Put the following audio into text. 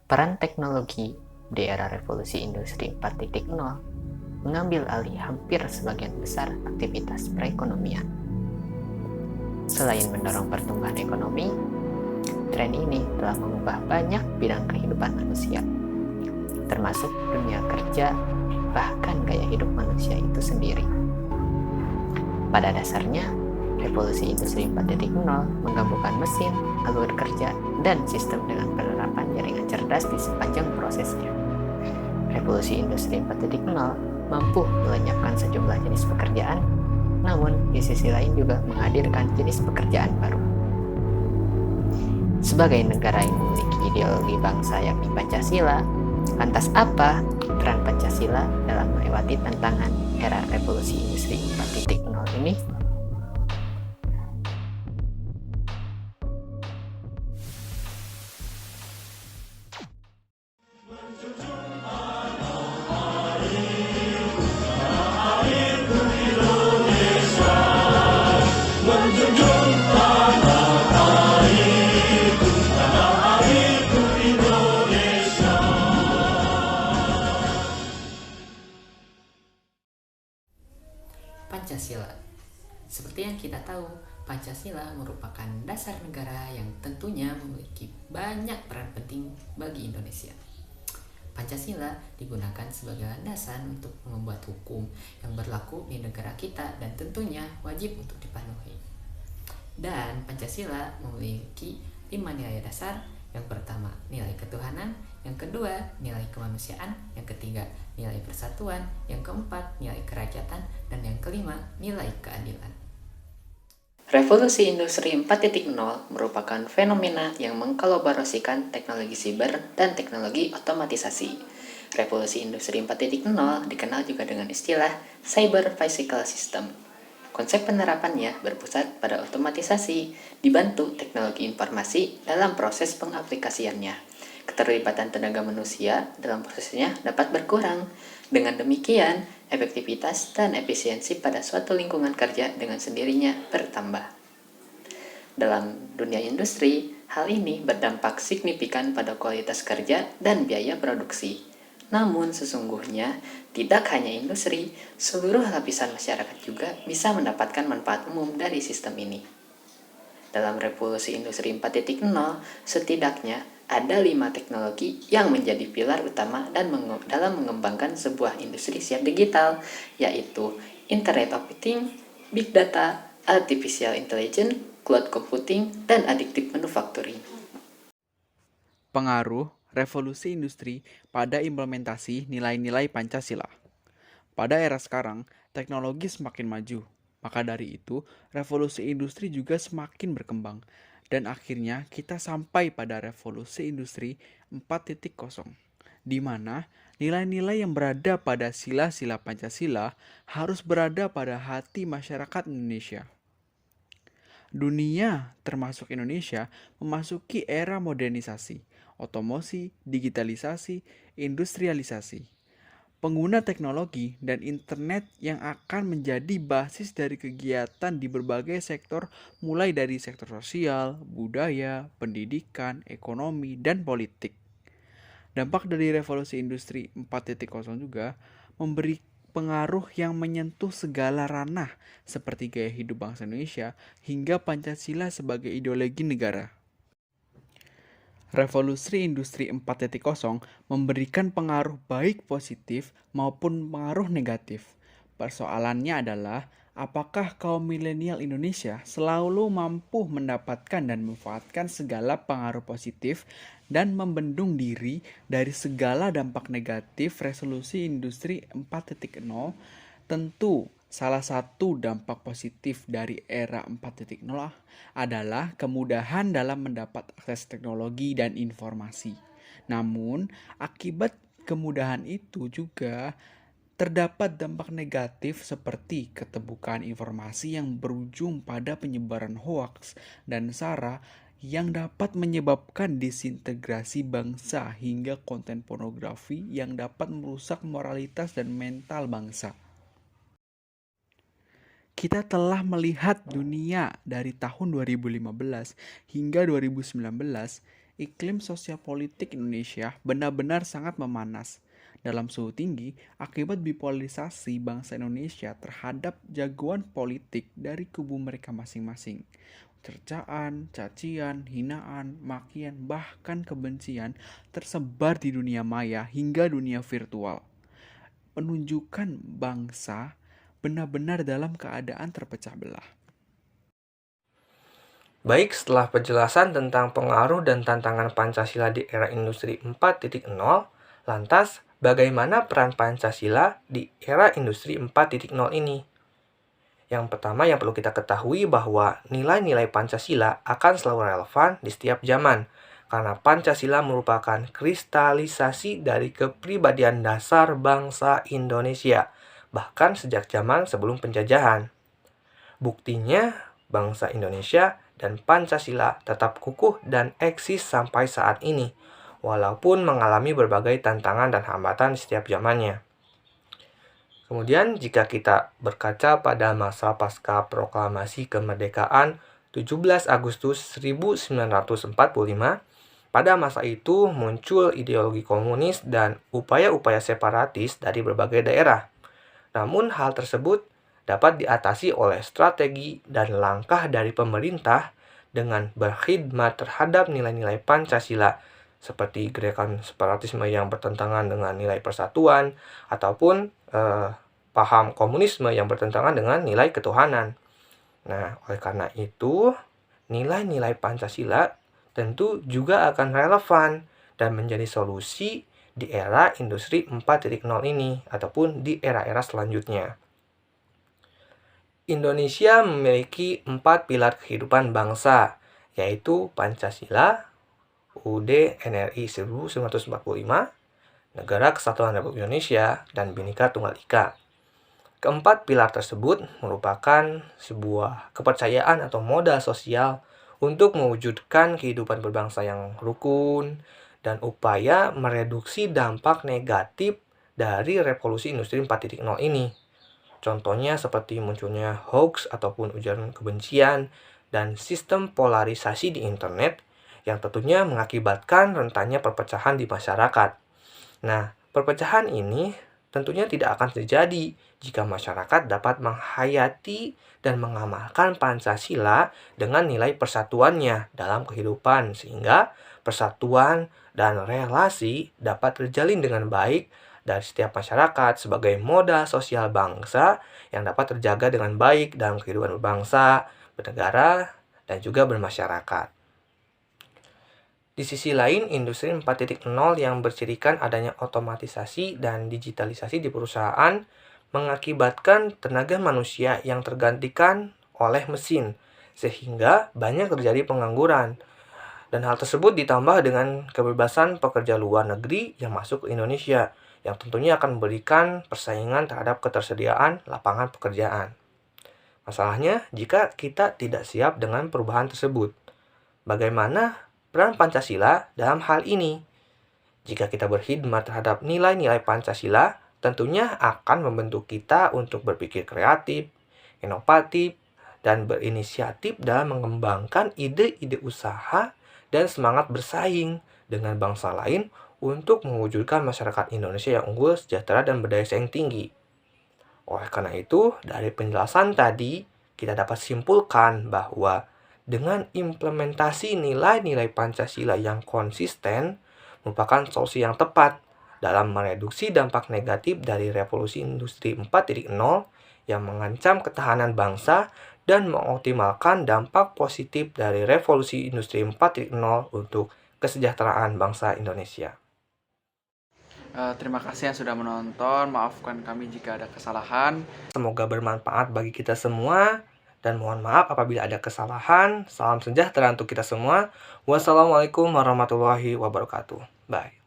Peran teknologi di era revolusi industri 4.0 mengambil alih hampir sebagian besar aktivitas perekonomian. Selain mendorong pertumbuhan ekonomi, tren ini telah mengubah banyak bidang kehidupan manusia, termasuk dunia kerja, bahkan gaya hidup manusia itu sendiri. Pada dasarnya, revolusi industri 4.0 menggabungkan mesin, alur kerja, dan sistem dengan penerapan jaringan cerdas di sepanjang prosesnya. Revolusi industri 4.0 mampu melenyapkan sejumlah jenis pekerjaan, namun di sisi lain juga menghadirkan jenis pekerjaan baru. Sebagai negara yang memiliki ideologi bangsa yakni Pancasila, lantas apa peran Pancasila dalam melewati tantangan era revolusi industri 4.0 ini? Pancasila. Seperti yang kita tahu, Pancasila merupakan dasar negara yang tentunya memiliki banyak peran penting bagi Indonesia. Pancasila digunakan sebagai landasan untuk membuat hukum yang berlaku di negara kita dan tentunya wajib untuk dipenuhi. Dan Pancasila memiliki 5 nilai dasar. Yang pertama, nilai ketuhanan. Yang kedua, nilai kemanusiaan. Yang ketiga, nilai persatuan. Yang keempat, nilai kerakyatan. Dan yang kelima, nilai keadilan. Revolusi Industri 4.0 merupakan fenomena yang mengkolaborasikan teknologi siber dan teknologi otomatisasi. Revolusi Industri 4.0 dikenal juga dengan istilah Cyber Physical System. Konsep penerapannya berpusat pada otomatisasi, dibantu teknologi informasi dalam proses pengaplikasiannya. Keterlibatan tenaga manusia dalam prosesnya dapat berkurang. Dengan demikian, efektivitas dan efisiensi pada suatu lingkungan kerja dengan sendirinya bertambah. Dalam dunia industri, hal ini berdampak signifikan pada kualitas kerja dan biaya produksi. Namun sesungguhnya, tidak hanya industri, seluruh lapisan masyarakat juga bisa mendapatkan manfaat umum dari sistem ini. Dalam revolusi industri 4.0, setidaknya ada 5 teknologi yang menjadi pilar utama dalam mengembangkan sebuah industri siap digital, yaitu Internet of Things, Big Data, Artificial Intelligence, Cloud Computing, dan Additive Manufacturing. Pengaruh revolusi industri pada implementasi nilai-nilai Pancasila. Pada era sekarang, teknologi semakin maju. Maka dari itu, revolusi industri juga semakin berkembang. Dan akhirnya kita sampai pada revolusi industri 4.0, di mana nilai-nilai yang berada pada sila-sila Pancasila harus berada pada hati masyarakat Indonesia. Dunia, termasuk Indonesia, memasuki era modernisasi, otomosi, digitalisasi, industrialisasi. Pengguna teknologi dan internet yang akan menjadi basis dari kegiatan di berbagai sektor, mulai dari sektor sosial, budaya, pendidikan, ekonomi, dan politik. Dampak dari revolusi industri 4.0 juga memberi pengaruh yang menyentuh segala ranah seperti gaya hidup bangsa Indonesia hingga Pancasila sebagai ideologi negara. Revolusi Industri 4.0 memberikan pengaruh baik positif maupun pengaruh negatif. Persoalannya adalah apakah kaum milenial Indonesia selalu mampu mendapatkan dan memanfaatkan segala pengaruh positif dan membendung diri dari segala dampak negatif revolusi industri 4.0. Tentu salah satu dampak positif dari era 4.0 adalah kemudahan dalam mendapat akses teknologi dan informasi. Namun, akibat kemudahan itu juga terdapat dampak negatif seperti keterbukaan informasi yang berujung pada penyebaran hoaks dan sara yang dapat menyebabkan disintegrasi bangsa hingga konten pornografi yang dapat merusak moralitas dan mental bangsa. Kita telah melihat dunia dari tahun 2015 hingga 2019, iklim sosial politik Indonesia benar-benar sangat memanas. Dalam suhu tinggi, akibat bipolarisasi bangsa Indonesia terhadap jagoan politik dari kubu mereka masing-masing. Cercaan, cacian, hinaan, makian, bahkan kebencian tersebar di dunia maya hingga dunia virtual. Menunjukkan bangsa benar-benar dalam keadaan terpecah belah. Baik, setelah penjelasan tentang pengaruh dan tantangan Pancasila di era industri 4.0, lantas bagaimana peran Pancasila di era industri 4.0 ini? Yang pertama yang perlu kita ketahui bahwa nilai-nilai Pancasila akan selalu relevan di setiap zaman, karena Pancasila merupakan kristalisasi dari kepribadian dasar bangsa Indonesia, bahkan sejak zaman sebelum penjajahan. Buktinya, bangsa Indonesia dan Pancasila tetap kukuh dan eksis sampai saat ini, walaupun mengalami berbagai tantangan dan hambatan di setiap zamannya. Kemudian, jika kita berkaca pada masa pasca proklamasi kemerdekaan 17 Agustus 1945, pada masa itu muncul ideologi komunis dan upaya-upaya separatis dari berbagai daerah. Namun, hal tersebut dapat diatasi oleh strategi dan langkah dari pemerintah dengan berkhidmat terhadap nilai-nilai Pancasila, seperti gerakan separatisme yang bertentangan dengan nilai persatuan, ataupun paham komunisme yang bertentangan dengan nilai ketuhanan. Nah, oleh karena itu, nilai-nilai Pancasila tentu juga akan relevan dan menjadi solusi di era industri 4.0 ini, ataupun di era-era selanjutnya. Indonesia memiliki 4 pilar kehidupan bangsa, yaitu Pancasila, UUD NRI 1945, Negara Kesatuan Republik Indonesia, dan Bhinneka Tunggal Ika. Keempat pilar tersebut merupakan sebuah kepercayaan atau modal sosial untuk mewujudkan kehidupan berbangsa yang rukun dan upaya mereduksi dampak negatif dari revolusi industri 4.0 ini. Contohnya seperti munculnya hoax ataupun ujaran kebencian dan sistem polarisasi di internet yang tentunya mengakibatkan rentannya perpecahan di masyarakat. Nah, perpecahan ini tentunya tidak akan terjadi jika masyarakat dapat menghayati dan mengamalkan Pancasila dengan nilai persatuannya dalam kehidupan, sehingga persatuan dan relasi dapat terjalin dengan baik dari setiap masyarakat sebagai modal sosial bangsa yang dapat terjaga dengan baik dalam kehidupan berbangsa, bernegara, dan juga bermasyarakat. Di sisi lain, industri 4.0 yang bercirikan adanya otomatisasi dan digitalisasi di perusahaan mengakibatkan tenaga manusia yang tergantikan oleh mesin, sehingga banyak terjadi pengangguran. Dan hal tersebut ditambah dengan kebebasan pekerja luar negeri yang masuk ke Indonesia, yang tentunya akan memberikan persaingan terhadap ketersediaan lapangan pekerjaan. Masalahnya, jika kita tidak siap dengan perubahan tersebut, bagaimana peran Pancasila dalam hal ini? Jika kita berkhidmat terhadap nilai-nilai Pancasila, tentunya akan membentuk kita untuk berpikir kreatif, inovatif, dan berinisiatif dalam mengembangkan ide-ide usaha dan semangat bersaing dengan bangsa lain untuk mewujudkan masyarakat Indonesia yang unggul, sejahtera, dan berdaya saing tinggi. Oleh karena itu, dari penjelasan tadi, kita dapat simpulkan bahwa dengan implementasi nilai-nilai Pancasila yang konsisten merupakan solusi yang tepat dalam mereduksi dampak negatif dari revolusi industri 4.0 yang mengancam ketahanan bangsa dan mengoptimalkan dampak positif dari revolusi industri 4.0 untuk kesejahteraan bangsa Indonesia. Terima kasih yang sudah menonton. Maafkan kami jika ada kesalahan. Semoga bermanfaat bagi kita semua. Dan mohon maaf apabila ada kesalahan. Salam sejahtera untuk kita semua. Wassalamualaikum warahmatullahi wabarakatuh. Bye.